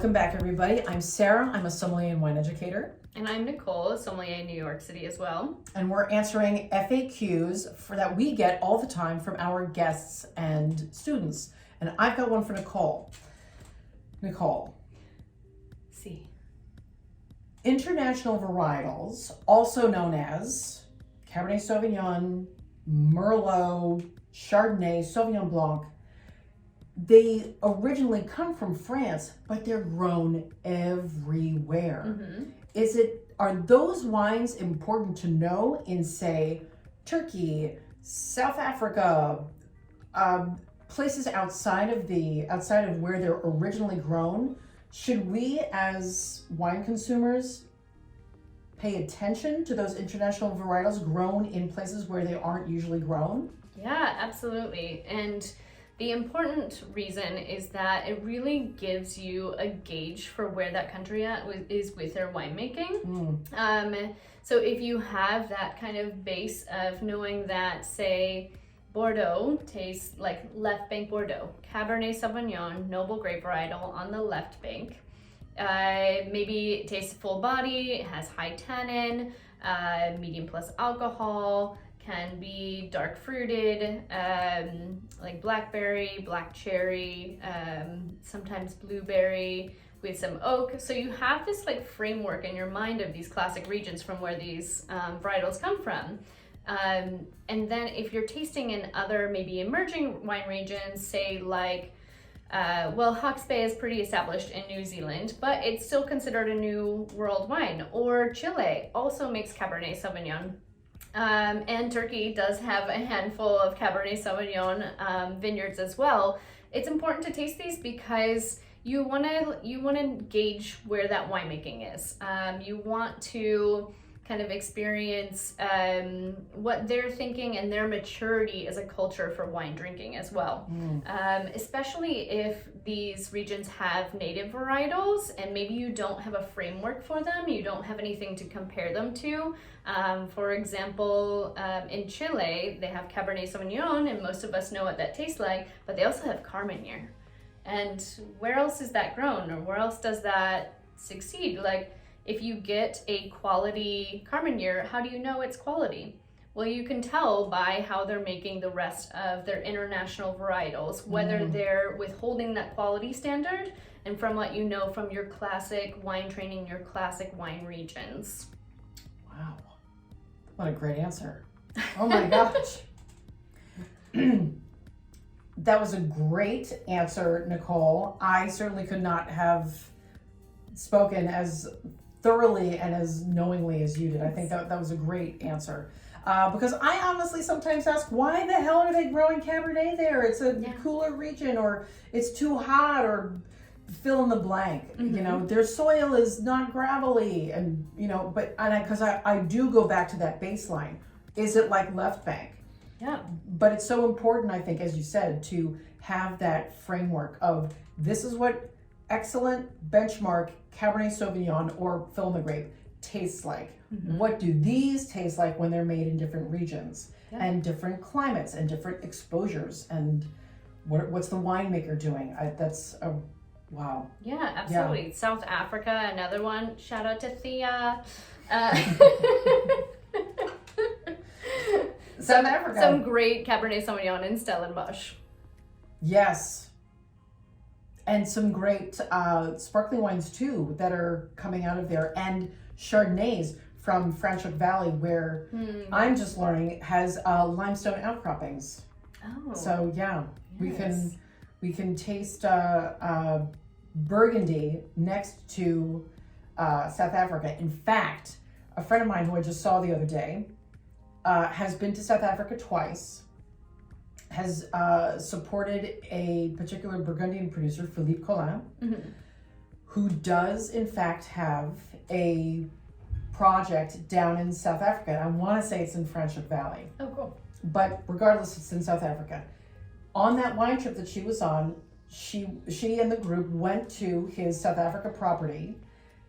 Welcome back, everybody. I'm Sarah. I'm a sommelier and wine educator. And I'm Nicole, a sommelier in New York City as well. And we're answering FAQs that we get all the time from our guests and students. And I've got one for Nicole. Nicole. See. International varietals, also known as Cabernet Sauvignon, Merlot, Chardonnay, Sauvignon Blanc, they originally come from France, but they're grown everywhere. Mm-hmm. Are those wines important to know in, say, Turkey, South Africa, places outside of where they're originally grown? Should we, as wine consumers, pay attention to those international varietals grown in places where they aren't usually grown? Yeah, absolutely. And the important reason is that it really gives you a gauge for where that country is with their winemaking. So if you have that kind of base of knowing that, say, Bordeaux tastes like left bank Bordeaux, Cabernet Sauvignon, noble grape varietal on the left bank. Maybe it tastes full body, it has high tannin, medium plus alcohol, can be dark fruited, like blackberry, black cherry, sometimes blueberry with some oak. So you have this like framework in your mind of these classic regions from where these varietals come from. And then if you're tasting in other maybe emerging wine regions, say like, Hawke's Bay is pretty established in New Zealand, but it's still considered a new world wine. Or Chile also makes Cabernet Sauvignon. And Turkey does have a handful of Cabernet Sauvignon vineyards as well. It's important to taste these because you want to gauge where that winemaking is. You want to kind of experience what they're thinking and their maturity as a culture for wine drinking as well. Especially if these regions have native varietals and maybe you don't have a framework for them, you don't have anything to compare them to. For example, in Chile, they have Cabernet Sauvignon and most of us know what that tastes like, but they also have Carmenere. And where else is that grown or where else does that succeed? Like, if you get a quality Carmenere, how do you know it's quality? Well, you can tell by how they're making the rest of their international varietals, whether they're withholding that quality standard and from what you know from your classic wine training, your classic wine regions. Wow, what a great answer. Oh my gosh. That was a great answer, Nicole. I certainly could not have spoken as thoroughly and as knowingly as you did. I think that was a great answer. Because I honestly sometimes ask, why the hell are they growing Cabernet there? It's a cooler region, or it's too hot, or fill in the blank. You know, their soil is not gravelly, and you know, because I do go back to that baseline. Is it like left bank? Yeah. But it's so important, I think, as you said, to have that framework of this is what excellent benchmark Cabernet Sauvignon or fill in the grape tastes like. What do these taste like when they're made in different regions and different climates and different exposures, and what's the winemaker doing? That's a wow. Yeah, absolutely. Yeah. South Africa, another one. Shout out to Thea. South Africa. Some great Cabernet Sauvignon in Stellenbosch. Yes. And some great sparkling wines too that are coming out of there, and Chardonnays from Franschhoek Valley, where I'm just learning has limestone outcroppings. Oh, so yeah, yes. we can taste Burgundy next to South Africa. In fact, a friend of mine who I just saw the other day has been to South Africa twice. Has supported a particular Burgundian producer, Philippe Collin, who does in fact have a project down in South Africa. I want to say it's in Franschhoek Valley. Oh, cool. But regardless, it's in South Africa. On that wine trip that she was on, she and the group went to his South Africa property.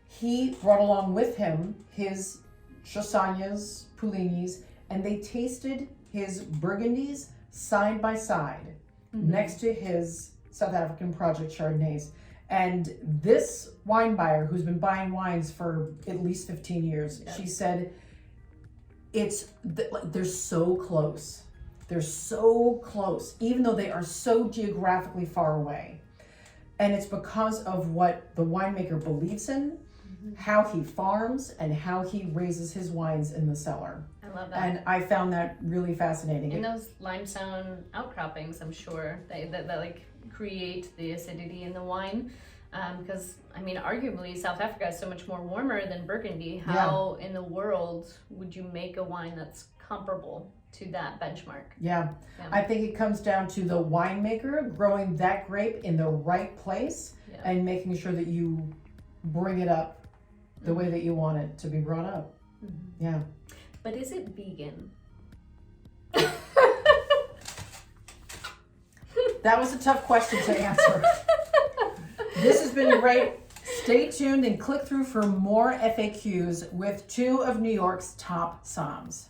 He brought along with him his Chasagnas, Poulignies, and they tasted his Burgundies side by side next to his South African project Chardonnays. And this wine buyer, who's been buying wines for at least 15 years, she said, they're so close. They're so close, even though they are so geographically far away. And it's because of what the winemaker believes in, how he farms, and how he raises his wines in the cellar. I love that. And I found that really fascinating. And those limestone outcroppings, I'm sure, that like create the acidity in the wine. Because, I mean, arguably South Africa is so much more warmer than Burgundy. How in the world would you make a wine that's comparable to that benchmark? Yeah. I think it comes down to the winemaker growing that grape in the right place and making sure that you bring it up the way that you want it to be brought up. Yeah. But is it vegan? That was a tough question to answer. This has been great. Stay tuned and click through for more FAQs with two of New York's top somms.